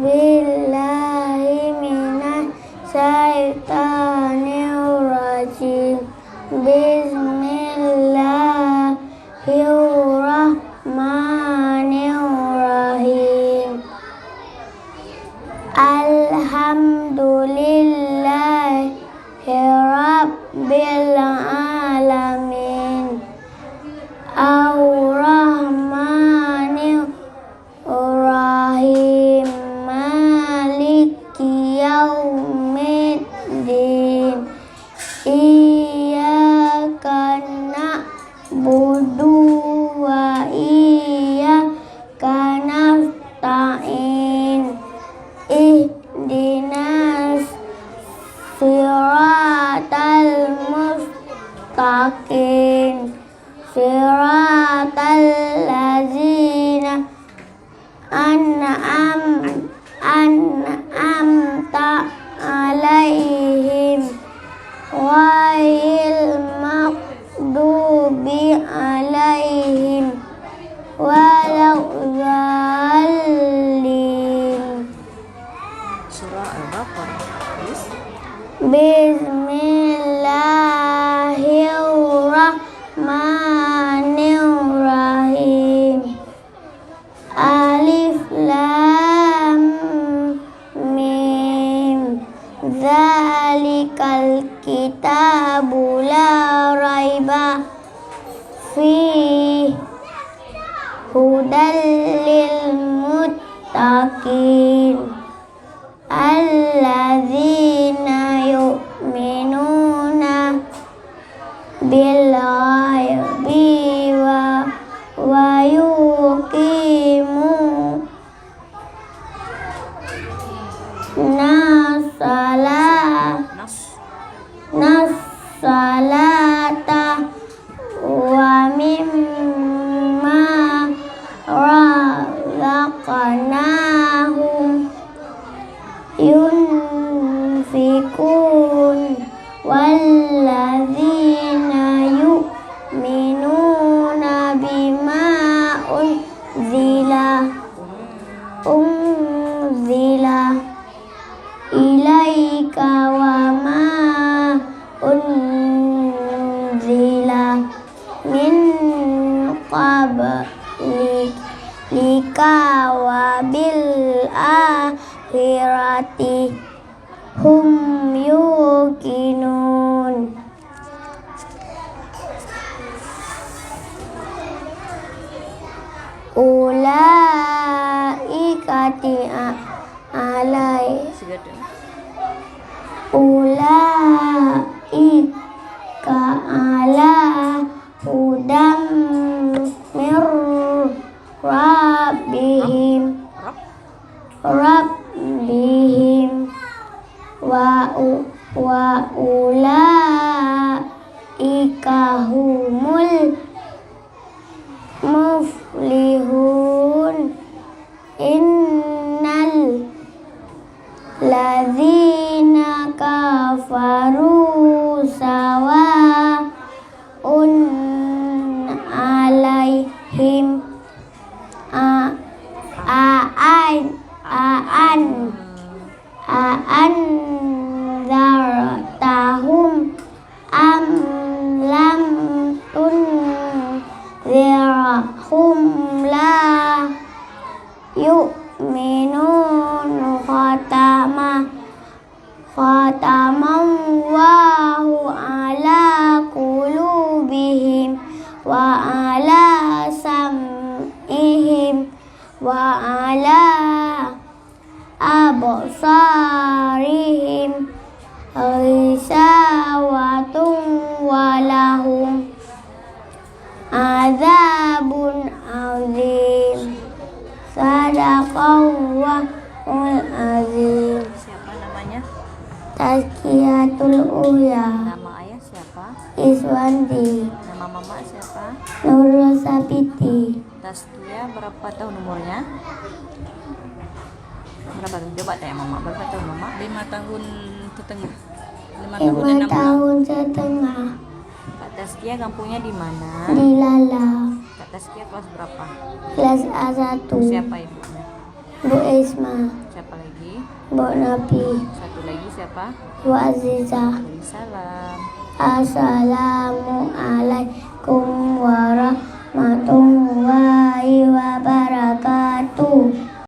billahi minas syaitonir rajim. Bismillahirrahmanirrahim. Alhamdulillahi rabbil alamin. Ar-Rahmanir Rahim. Maliki yaumiddin. Iyyaka na'budu wa iyyaka nasta'in. Ihdinas siratal mustaqim. Siratal ladzina an'amta alaihim ghairil maghdubi alaihim waladdallin. Surah Al-Baqarah. Bismillahirrahmanirrahim. Alif lam mim. Dzalikal kitabu la raiba fihi hudal lil muttaqin. Alladzina yu'minuna bil ghaibi wa yuqimuna salata wa mimma razaqnahum yunfikun. Walladzina yu'minuna bima unzila ilaika wa ma unzila min qablika wa bil akhirati hum yuqinun. Ulaikati ulaika ala hudam mir rabbihim wa ulaika humul muflihun. Innal ladzina kafaru sawa'un alaihim anzartahum am lam tunzirhum la yu'minun. Khatamallahu ala qulubihim wa ala sam'ihim wa ala absarihim ghisawatun wa lahum adzabun azim. Sadaqallahul azim. Siapa namanya? Tazkiyatul Ula. Nama ayah siapa? Iswandi. Nama mama siapa? Nurul Sabiti. Tazkiyah berapa tahun umurnya? Berapa? Coba tanya mama. Berapa tahun mama? 5 tahun setengah. 5 tahun setengah. Kak Tazkiyah kampungnya di mana? Di Lalau. Kak Tazkiyah kelas berapa? Kelas A1. Siapa ibunya? Bu Isma. siapa lagi? Bu Nabi, Satu lagi siapa? Bu Azizah. Salam. Assalamualaikum warahmatullahi